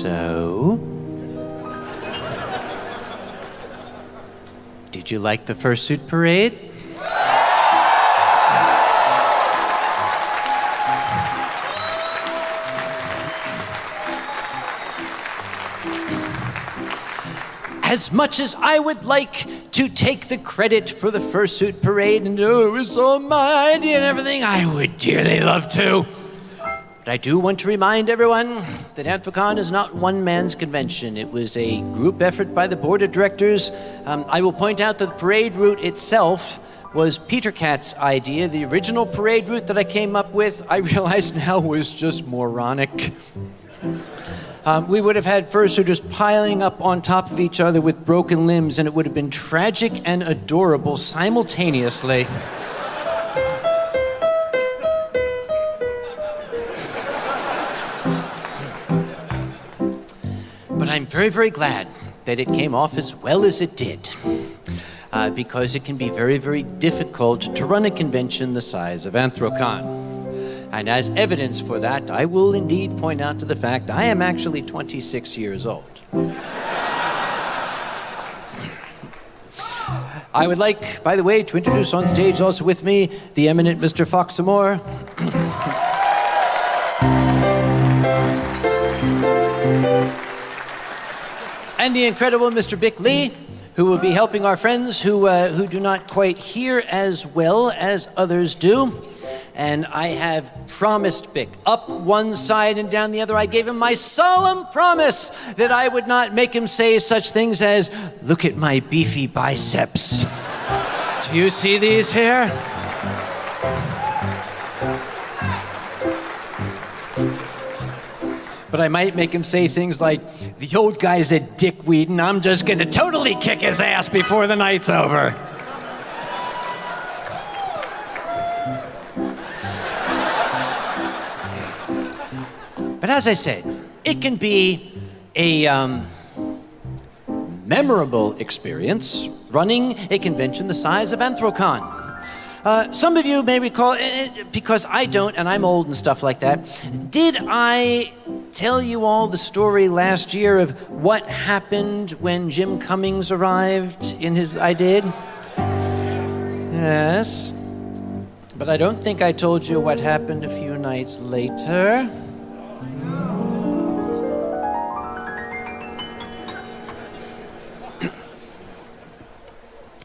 So, did you like the fursuit parade? As much as I would like to take the credit for the fursuit parade and it was all my idea and everything, I would dearly love to. But I do want to remind everyone that Anthrocon is not one man's convention. It was a group effort by the board of directors. I will point out that the parade route itself was Peter Cat's idea. The original parade route that I came up with, I realize now, was just moronic. We would have had fursuiters piling up on top of each other with broken limbs, and it would have been tragic and adorable simultaneously. But I'm very, very glad that it came off as well as it did, because it can be very, very difficult to run a convention the size of Anthrocon. And as evidence for that, I will indeed point out to the fact I am actually 26 years old. I would like, by the way, to introduce on stage also with me the eminent Mr. Foxamore. And the incredible Mr. Bick Lee, who will be helping our friends who do not quite hear as well as others do. And I have promised Bick up one side and down the other. I gave him my solemn promise that I would not make him say such things as, "Look at my beefy biceps. Do you see these here?" But I might make him say things like, "The old guy's a dickweed and I'm just gonna totally kick his ass before the night's over." But as I said, it can be a memorable experience running a convention the size of Anthrocon. Some of you may recall, because I don't, and I'm old and stuff like that, did I tell you all the story last year of what happened when Jim Cummings arrived in his... I did? Yes. But I don't think I told you what happened a few nights later.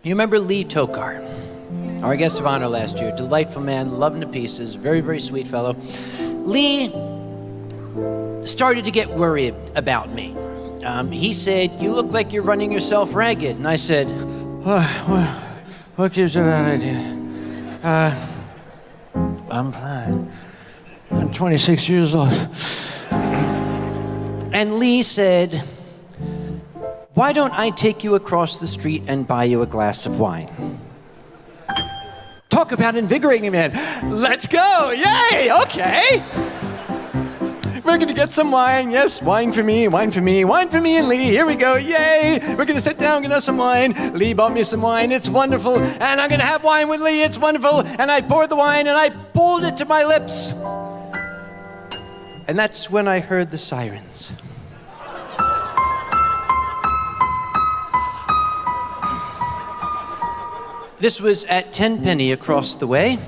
You remember Lee Tokar, our guest of honor last year, delightful man, loved him to pieces, very, very sweet fellow. Lee started to get worried about me. He said, "You look like you're running yourself ragged." And I said, what gives you that idea? I'm fine. I'm 26 years old. And Lee said, "Why don't I take you across the street and buy you a glass of wine?" Talk about invigorating, man. Let's go. Yay. Okay. We're going to get some wine. Yes, wine for me, wine for me, wine for me and Lee. Here we go. Yay. We're going to sit down, get us some wine. Lee bought me some wine. It's wonderful. And I'm going to have wine with Lee. It's wonderful. And I poured the wine and I pulled it to my lips. And that's when I heard the sirens. This was at Tenpenny across the way.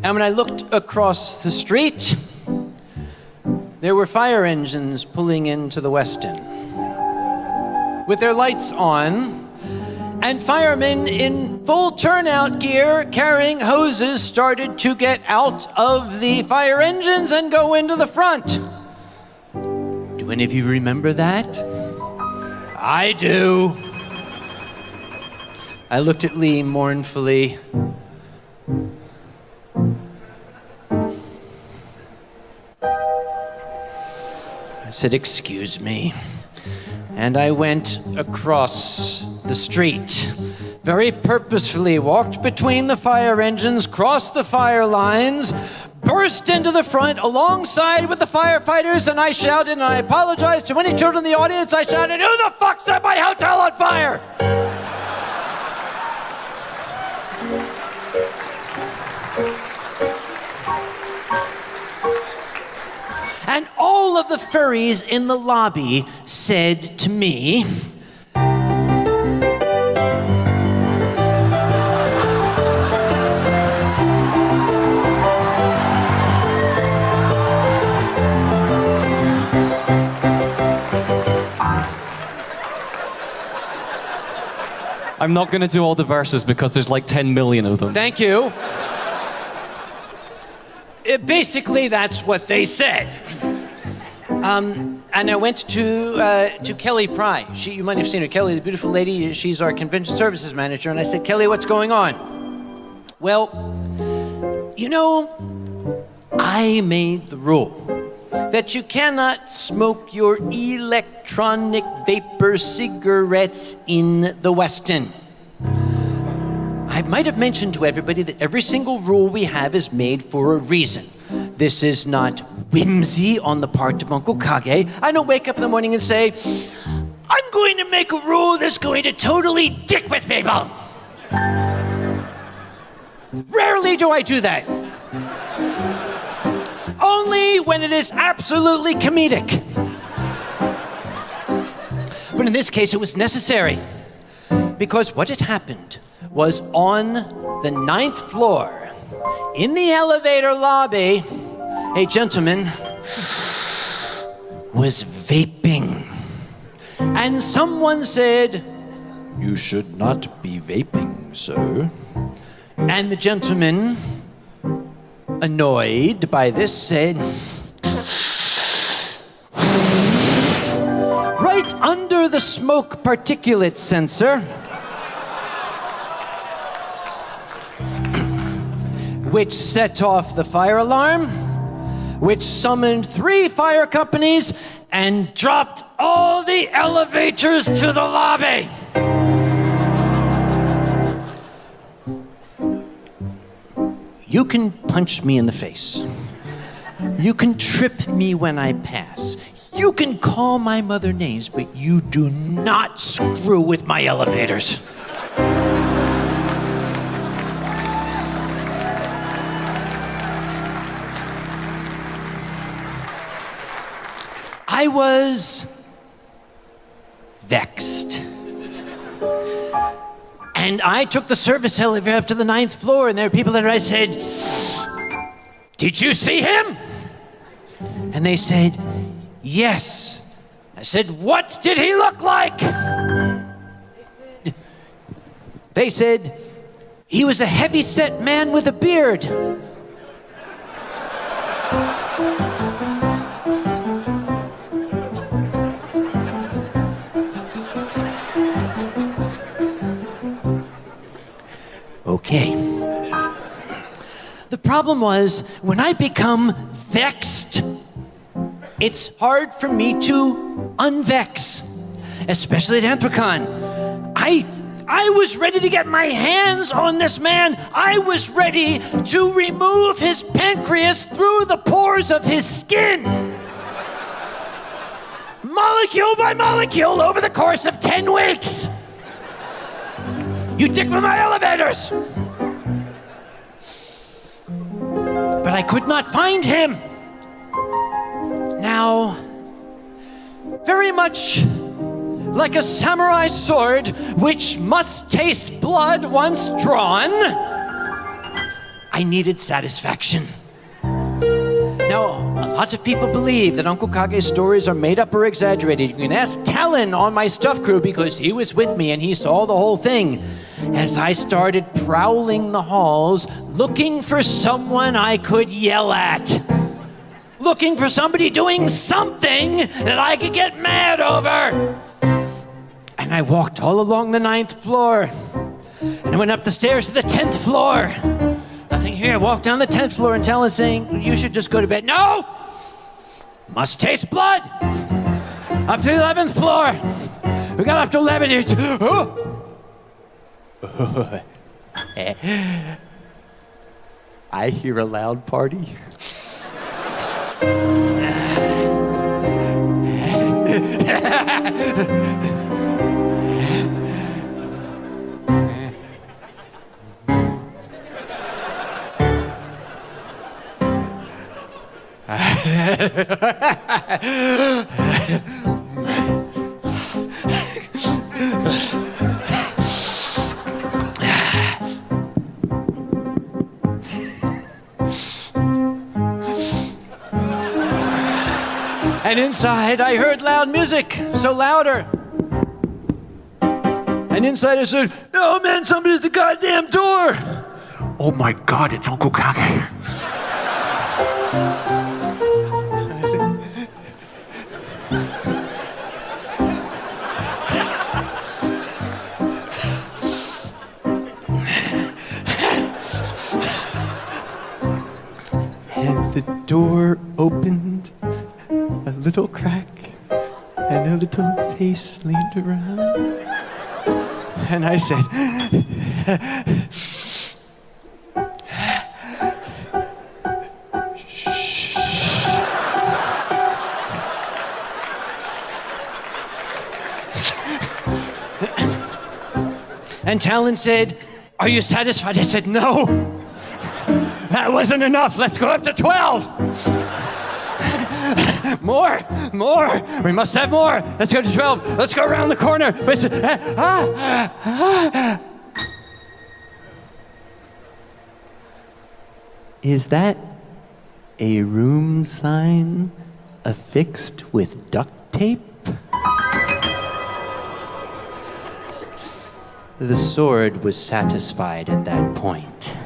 And when I looked across the street, there were fire engines pulling into the Westin with their lights on, and firemen in full turnout gear carrying hoses started to get out of the fire engines and go into the front. Do any of you remember that? I do. I looked at Lee mournfully. I said, "Excuse me." And I went across the street, very purposefully walked between the fire engines, crossed the fire lines, burst into the front alongside with the firefighters, and I shouted, and I apologized to any children in the audience. I shouted, "Who the fuck set my hotel on fire?" And all of the furries in the lobby said to me, I'm not going to do all the verses because there's like 10 million of them. thank you. Basically, that's what they said. And I went to Kelly Pry. You might have seen her. Kelly, the beautiful lady, she's our convention services manager. And I said, Kelly, what's going on? Well, you know, I made the rule that you cannot smoke your electronic vapor cigarettes in the Westin. I might have mentioned to everybody that every single rule we have is made for a reason. This is not whimsy on the part of Uncle Kage. I don't wake up in the morning and say, I'm going to make a rule that's going to totally dick with people. Rarely do I do that. Only when it is absolutely comedic. But in this case, it was necessary. Because what had happened was on the 9th floor, in the elevator lobby, a gentleman was vaping. And someone said, "You should not be vaping, sir." And the gentleman, annoyed by this, said, right under the smoke particulate sensor, which set off the fire alarm, which summoned 3 fire companies and dropped all the elevators to the lobby. You can punch me in the face. You can trip me when I pass. You can call my mother names, but you do not screw with my elevators. I was vexed. And I took the service elevator up to the 9th floor, and there were people there. I said, "Did you see him?" And they said, "Yes." I said, "What did he look like?" They said, "He was a heavy-set man with a beard." Okay. The problem was, when I become vexed, it's hard for me to unvex, especially at Anthrocon. I was ready to get my hands on this man. I was ready to remove his pancreas through the pores of his skin. Molecule by molecule over the course of 10 weeks. You dick with my elevators. But I could not find him. Now, very much like a samurai sword which must taste blood once drawn, I needed satisfaction. Now, a lot of people believe that Uncle Kage's stories are made up or exaggerated. You can ask Talon on my stuff crew because he was with me and he saw the whole thing. As I started prowling the halls, looking for someone I could yell at. Looking for somebody doing something that I could get mad over. And I walked all along the 9th floor. And I went up the stairs to the 10th floor. Nothing here. I walked down the 10th floor and Talon saying, "You should just go to bed." No! Must taste blood. Up to the 11th floor. We got up to 11 here. I hear a loud party. And inside, I heard loud music, so louder. And inside I said, "Oh man, somebody's at the goddamn door!" Oh my God, it's Uncle Kage. And the door opened a little crack, and a little face leaned around. And I said, "Shh." And Talon said, "Are you satisfied?" I said, "No. That wasn't enough. Let's go up to 12. More. We must have more. Let's go to 12. Let's go around the corner." Is that a room sign affixed with duct tape? The sword was satisfied at that point.